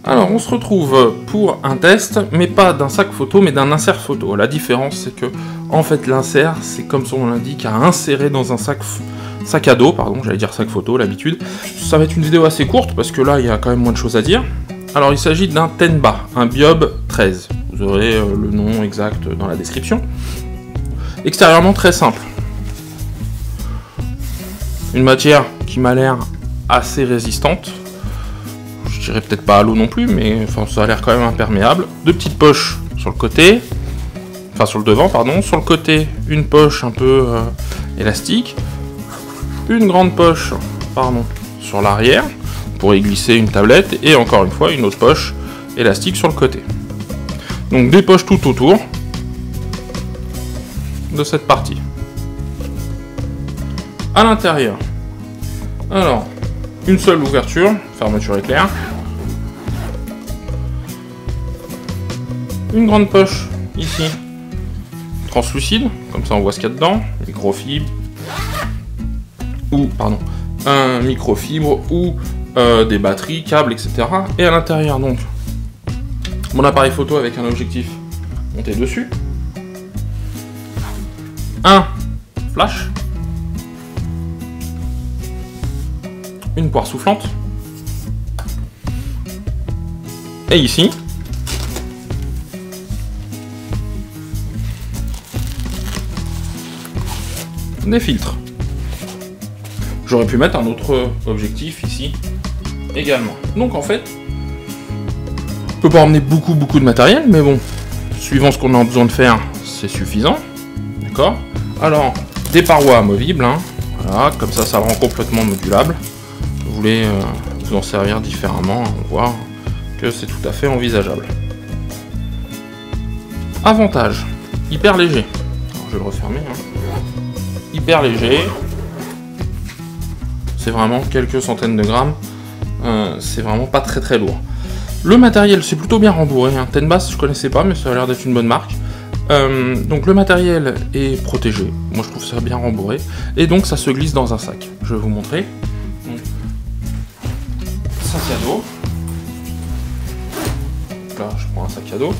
Alors, on se retrouve pour un test, mais pas d'un sac photo, mais d'un insert photo. La différence, c'est que, en fait, l'insert, c'est comme son nom l'indique, à insérer dans un sac à dos, pardon, j'allais dire sac photo, l'habitude. Ça va être une vidéo assez courte, parce que là, il y a quand même moins de choses à dire. Alors, il s'agit d'un Tenba, un Biob 13. Vous aurez le nom exact dans la description. Extérieurement, très simple. Une matière qui m'a l'air assez résistante. Je dirais peut-être pas à l'eau non plus, mais enfin, ça a l'air quand même imperméable. Deux petites poches sur le côté, enfin sur le devant, pardon. Sur le côté, une poche un peu élastique. Une grande poche, pardon, sur l'arrière, pour y glisser une tablette. Et encore une fois, une autre poche élastique sur le côté. Donc des poches tout autour de cette partie. À l'intérieur, alors, une seule ouverture, fermeture éclair. Une grande poche, ici, translucide, comme ça on voit ce qu'il y a dedans, microfibre, ou, pardon, un microfibre, ou des batteries, câbles, etc. Et à l'intérieur, donc, mon appareil photo avec un objectif monté dessus, un flash, une poire soufflante, et ici, des filtres. J'aurais pu mettre un autre objectif ici également. Donc en fait, on peut pas emmener beaucoup de matériel, mais bon, suivant ce qu'on a besoin de faire, c'est suffisant. D'accord? Alors, des parois amovibles, hein. Voilà, comme ça, ça le rend complètement modulable. Vous voulez vous en servir différemment, on voit que c'est tout à fait envisageable. Avantage, hyper léger. Alors, je vais le refermer. Hein. Hyper léger. C'est vraiment quelques centaines de grammes. C'est vraiment pas très lourd. Le matériel, c'est plutôt bien rembourré. Hein. Tenba, je connaissais pas, mais ça a l'air d'être une bonne marque. Donc le matériel est protégé. Moi, je trouve ça bien rembourré. Et donc, ça se glisse dans un sac. Je vais vous montrer. Donc, sac à dos. Là, je prends un sac à dos.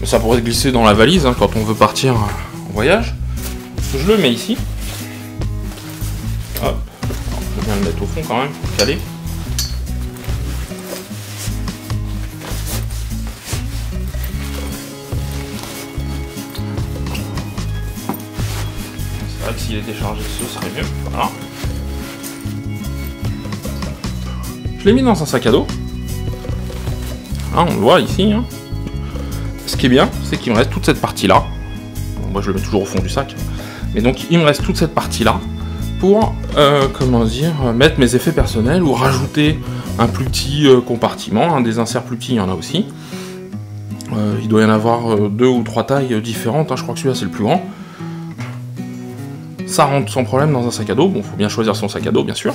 Mais ça pourrait se glisser dans la valise hein, quand on veut partir en voyage. Je le mets ici. Hop. Alors, je vais bien le mettre au fond quand même, pour caler. C'est vrai que s'il était chargé, ce serait mieux. Voilà. Je l'ai mis dans un sac à dos. Là, on le voit ici. Hein. Ce qui est bien, c'est qu'il me reste toute cette partie-là. Bon, moi, je le mets toujours au fond du sac. Mais donc, il me reste toute cette partie-là pour, comment dire, mettre mes effets personnels ou rajouter un plus petit compartiment. Hein, des inserts plus petits, il y en a aussi. Il doit y en avoir 2 ou 3 tailles différentes. Hein, je crois que celui-là, c'est le plus grand. Ça rentre sans problème dans un sac à dos. Bon, il faut bien choisir son sac à dos, bien sûr.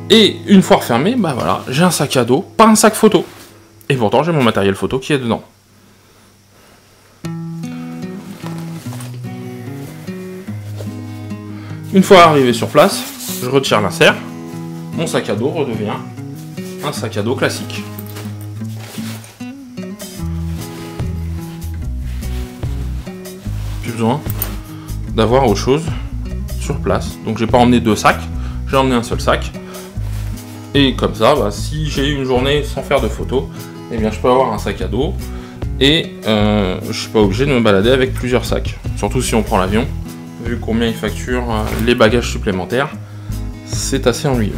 Et une fois refermé, bah voilà, j'ai un sac à dos, pas un sac photo. Et pourtant, j'ai mon matériel photo qui est dedans. Une fois arrivé sur place, je retire l'insert. Mon sac à dos redevient un sac à dos classique. Plus besoin d'avoir autre chose sur place. Donc j'ai pas emmené 2 sacs, j'ai emmené un seul sac. Et comme ça, bah, si j'ai une journée sans faire de photos, eh bien je peux avoir un sac à dos et je suis pas obligé de me balader avec plusieurs sacs. Surtout si on prend l'avion, vu combien il facture les bagages supplémentaires, c'est assez ennuyeux.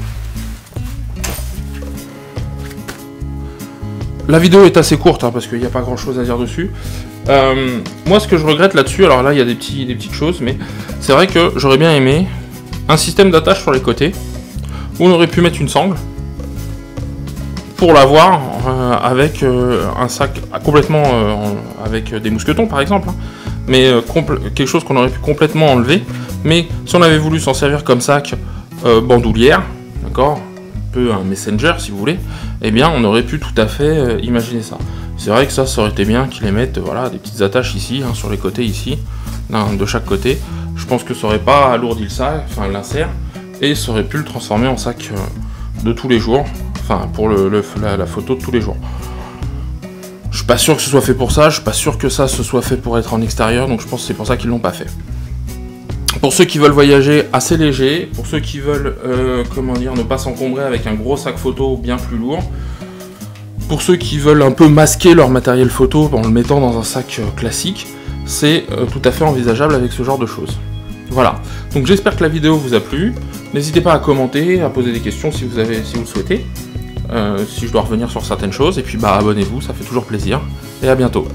La vidéo est assez courte hein, parce qu'il n'y a pas grand chose à dire dessus. Moi ce que je regrette là-dessus, alors là il y a des petites choses, mais c'est vrai que j'aurais bien aimé un système d'attache sur les côtés, où on aurait pu mettre une sangle, pour l'avoir avec un sac complètement avec des mousquetons par exemple, hein, mais quelque chose qu'on aurait pu complètement enlever, mais si on avait voulu s'en servir comme sac bandoulière, d'accord, un peu un messenger si vous voulez, eh bien on aurait pu tout à fait imaginer ça. C'est vrai que ça aurait été bien qu'ils les mettent, voilà, des petites attaches ici, hein, sur les côtés ici, de chaque côté. Je pense que ça aurait pas alourdi le sac, enfin l'insert, et ça aurait pu le transformer en sac de tous les jours, enfin pour la photo de tous les jours. Je suis pas sûr que ce soit fait pour ça, je suis pas sûr que ça se soit fait pour être en extérieur, donc je pense que c'est pour ça qu'ils l'ont pas fait. Pour ceux qui veulent voyager assez léger, pour ceux qui veulent comment dire, ne pas s'encombrer avec un gros sac photo bien plus lourd, pour ceux qui veulent un peu masquer leur matériel photo en le mettant dans un sac classique, c'est tout à fait envisageable avec ce genre de choses. Voilà, donc j'espère que la vidéo vous a plu, n'hésitez pas à commenter, à poser des questions si vous le souhaitez, si je dois revenir sur certaines choses, et puis bah abonnez-vous, ça fait toujours plaisir, et à bientôt.